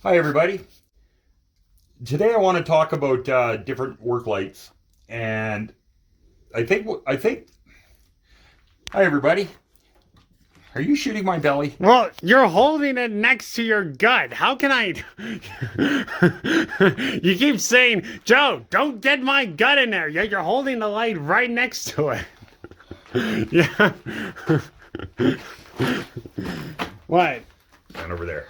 Hi everybody. Today I want to talk about different work lights, and I think. Hi everybody. Are you shooting my belly? Well, you're holding it next to your gut. How can I? You keep saying, Joe, don't get my gut in there. Yet you're holding the light right next to it. Yeah. What? Down over there.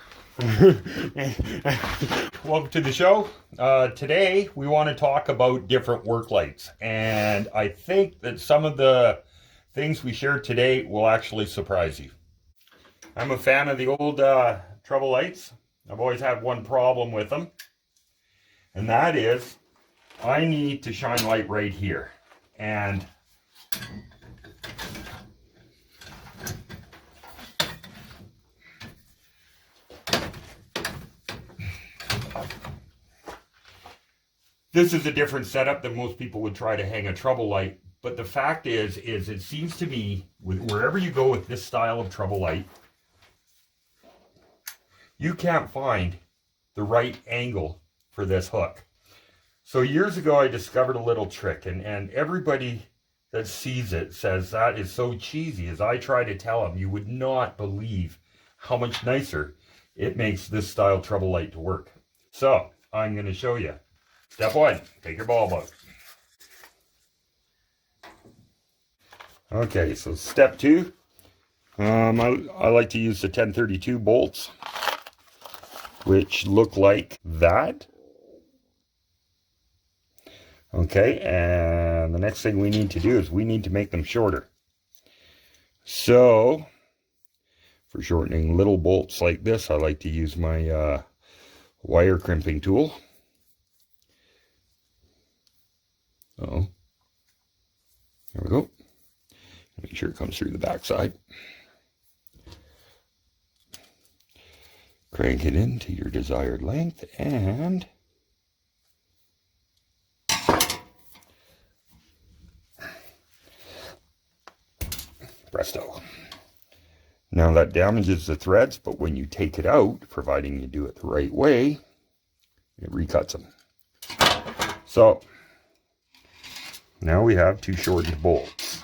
Welcome to the show. Today we want to talk about different work lights, and I think that some of the things we share today will actually surprise you. I'm a fan of the old trouble lights. I've always had one problem with them, and that is I need to shine light right here. And this is a different setup than most people would try to hang a trouble light. But the fact is it seems to me, wherever you go with this style of trouble light, you can't find the right angle for this hook. So years ago, I discovered a little trick, and everybody that sees it says that is so cheesy. As I try to tell them, you would not believe how much nicer it makes this style trouble light to work. So I'm going to show you. Step one, take your bulb out. Okay, so step two, I like to use the 1032 bolts, which look like that. Okay, and the next thing we need to do is we need to make them shorter. So, for shortening little bolts like this, I like to use my wire crimping tool. Oh, there we go. Make sure it comes through the backside. Crank it into your desired length and presto. Now that damages the threads, but when you take it out, providing you do it the right way, it recuts them. So now we have two shortened bolts.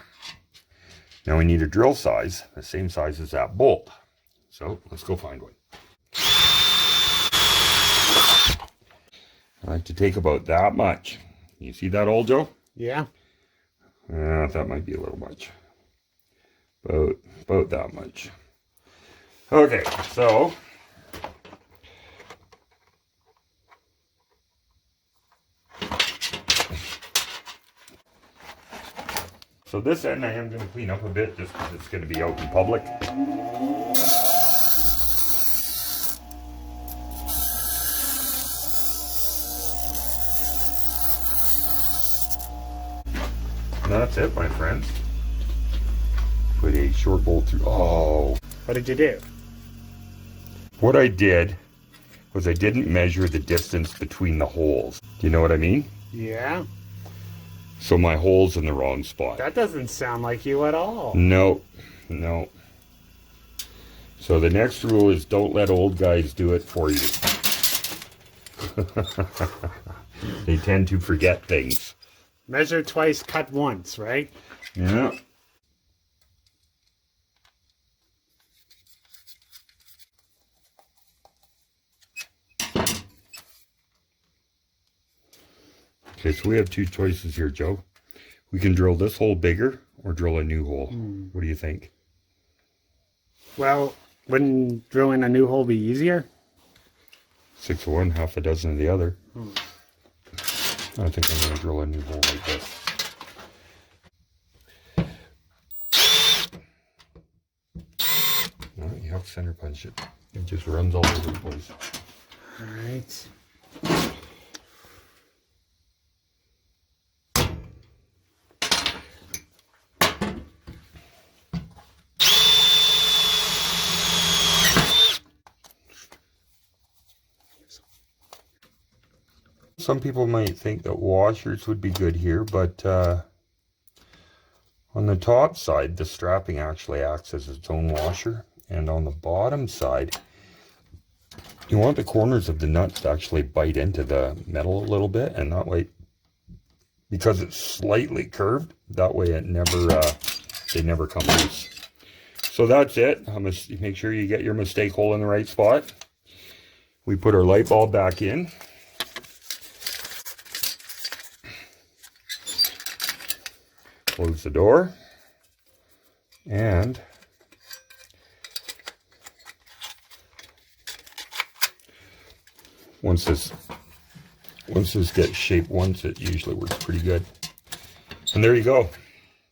Now we need a drill size, the same size as that bolt. So let's go find one. I like to take about that much. You see that, old Joe? Yeah. That might be a little much. About that much. Okay, so this end I am going to clean up a bit just because it's going to be out in public. And that's it, my friends. Put a short bolt through. Oh. What did you do? What I did was I didn't measure the distance between the holes. Do you know what I mean? Yeah. So my hole's in the wrong spot. That doesn't sound like you at all. No. So the next rule is don't let old guys do it for you. They tend to forget things. Measure twice, cut once, right? Yeah. Okay, so we have two choices here, Joe. We can drill this hole bigger or drill a new hole. What do you think? Well, wouldn't drilling a new hole be easier? 6 of one, half a dozen of the other. I think I'm going to drill a new hole like this. No, you have to center punch it. It just runs all over the place. All right. Some people might think that washers would be good here, but on the top side, the strapping actually acts as its own washer. And on the bottom side, You want the corners of the nuts to actually bite into the metal a little bit, and that way, because it's slightly curved, that way it never they never come loose. So that's it. Make sure you get your mistake hole in the right spot. We put our light bulb back in. Close the door. And once this gets shaped once, it usually works pretty good. And there you go.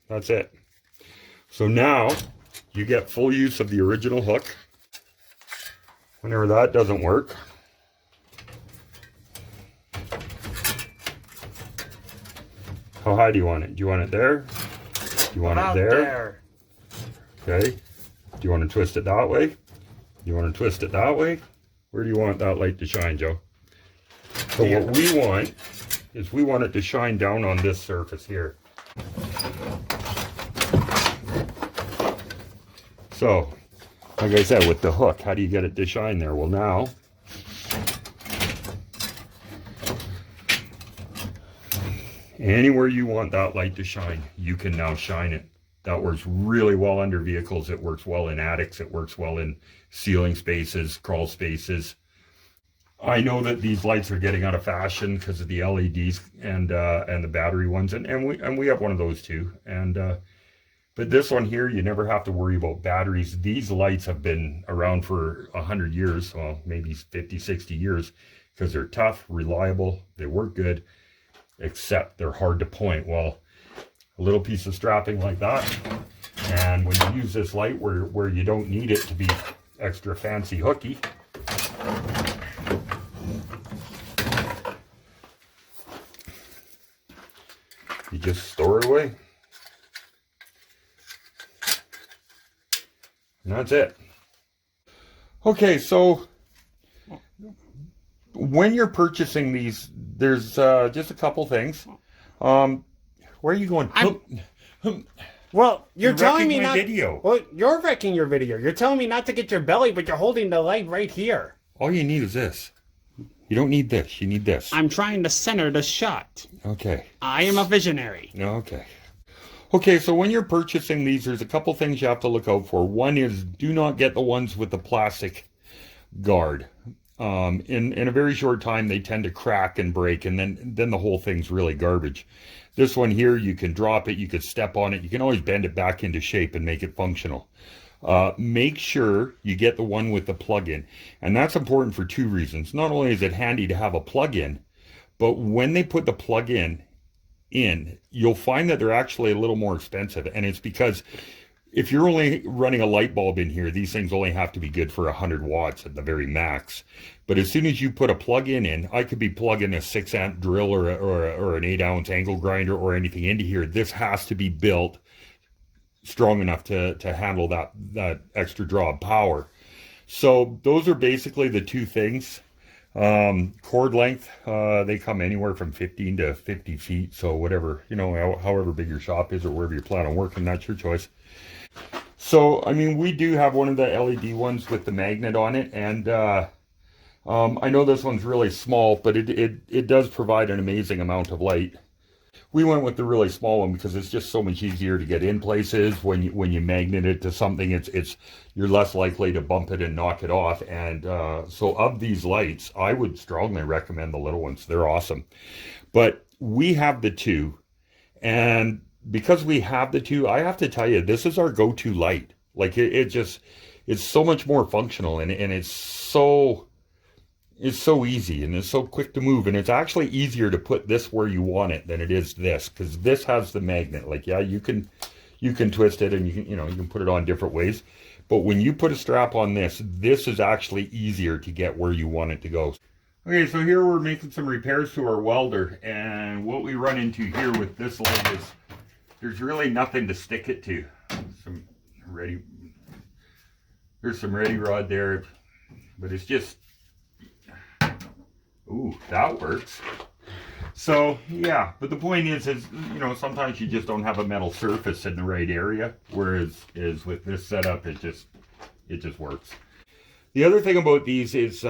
That's it. So now you get full use of the original hook. Whenever that doesn't work, how high do you want it? Do you want it there? Do you want it there? Okay. Do you want to twist it that way? Do you want to twist it that way? Where do you want that light to shine, Joe? So what we want is we want it to shine down on this surface here. So, like I said, with the hook, how do you get it to shine there? Well, now, anywhere you want that light to shine, you can now shine it. That works really well under vehicles. It works well in attics. It works well in ceiling spaces, crawl spaces. I know that these lights are getting out of fashion because of the LEDs and the battery ones, and we have one of those too. But this one here, you never have to worry about batteries. These lights have been around for 100 years, well, maybe 50, 60 years, because they're tough, reliable, they work good, except they're hard to point. Well, a little piece of strapping like that, and when you use this light where you don't need it to be extra fancy hooky, you just store it away. And that's it. Okay, so when you're purchasing these, there's just a couple things. Where are you going? Well, you're telling me my not. Video. Well, you're wrecking your video. You're telling me not to get your belly, but you're holding the light right here. All you need is this. You don't need this. You need this. I'm trying to center the shot. Okay. I am a visionary. Okay. Okay, so when you're purchasing these, there's a couple things you have to look out for. One is do not get the ones with the plastic guard. In a very short time, they tend to crack and break, and then the whole thing's really garbage. This one here, you can drop it, you can step on it, you can always bend it back into shape and make it functional. Make sure you get the one with the plug-in, and that's important for two reasons. Not only is it handy to have a plug-in, but when they put the plug-in in, you'll find that they're actually a little more expensive, and it's because if you're only running a light bulb in here, these things only have to be good for 100 watts at the very max. But as soon as you put a plug-in in, I could be plugging a 6-amp drill or an 8-ounce angle grinder or anything into here. This has to be built strong enough to handle that extra draw of power. So those are basically the two things. Cord length, they come anywhere from 15 to 50 feet. So whatever, however big your shop is or wherever you plan on working, that's your choice. So, I mean, we do have one of the LED ones with the magnet on it, and I know this one's really small, but it does provide an amazing amount of light. We went with the really small one because it's just so much easier to get in places. When you magnet it to something, you're less likely to bump it and knock it off. And so of these lights, I would strongly recommend the little ones. They're awesome. But we have the two, and because we have the two, I have to tell you, this is our go-to light. Like it's so much more functional, and it's so easy, and it's so quick to move, and it's actually easier to put this where you want it than it is this, because this has the magnet. Like, yeah, you can twist it, and you can put it on different ways, but when you put a strap on this is actually easier to get where you want it to go. Okay, so here we're making some repairs to our welder, and what we run into here with this light is there's really nothing to stick it to. There's some ready rod there, but it's just, ooh, that works. So yeah, but the point is sometimes you just don't have a metal surface in the right area, whereas with this setup, it just works. The other thing about these is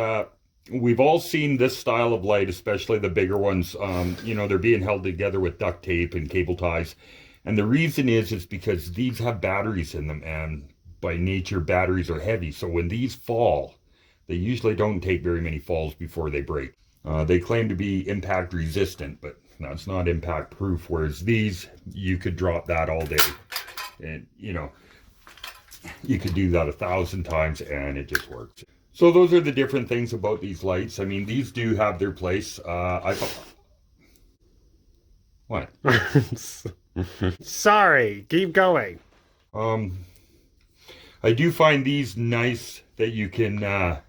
we've all seen this style of light, especially the bigger ones. You know, they're being held together with duct tape and cable ties. And the reason is because these have batteries in them, and by nature, batteries are heavy. So when these fall, they usually don't take very many falls before they break. They claim to be impact resistant, but that's not impact proof. Whereas these, you could drop that all day, and you know, you could do that 1,000 times and it just works. So those are the different things about these lights. I mean, these do have their place. What? Sorry, keep going. I do find these nice that you can,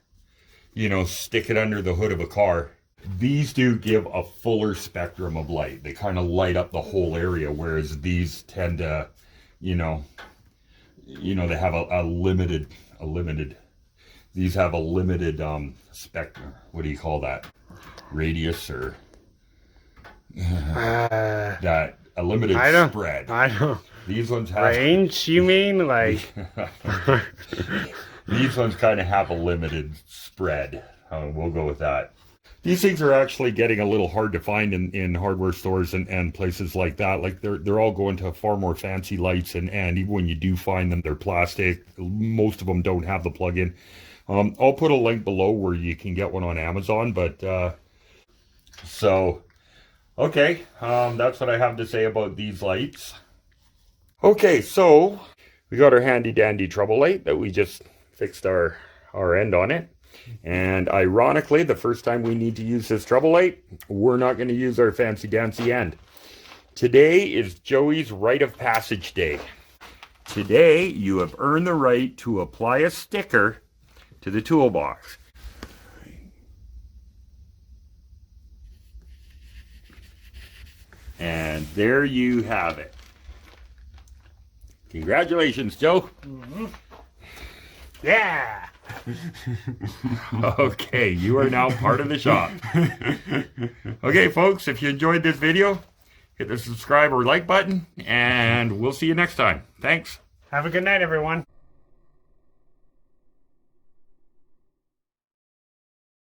you know, stick it under the hood of a car. These do give a fuller spectrum of light. They kind of light up the whole area, whereas these tend to, you know, they have a limited, these have a limited spectrum. What do you call that? Radius or that a limited spread. I don't. These ones have Range, you mean? Like these ones kind of have a limited spread. We'll go with that. These things are actually getting a little hard to find in hardware stores and places like that. Like they're all going to far more fancy lights, and even when you do find them, they're plastic. Most of them don't have the plug-in. I'll put a link below where you can get one on Amazon. But so okay, that's what I have to say about these lights. Okay, so we got our handy dandy trouble light that we just fixed our end on it. And ironically, the first time we need to use this trouble light, we're not going to use our fancy dancy end. Today is Joey's rite of passage day. Today, you have earned the right to apply a sticker to the toolbox. And there you have it. Congratulations, Joe. Mm-hmm. Yeah. Okay, you are now part of the shop. Okay, folks, if you enjoyed this video, hit the subscribe or like button, and we'll see you next time. Thanks. Have a good night, everyone.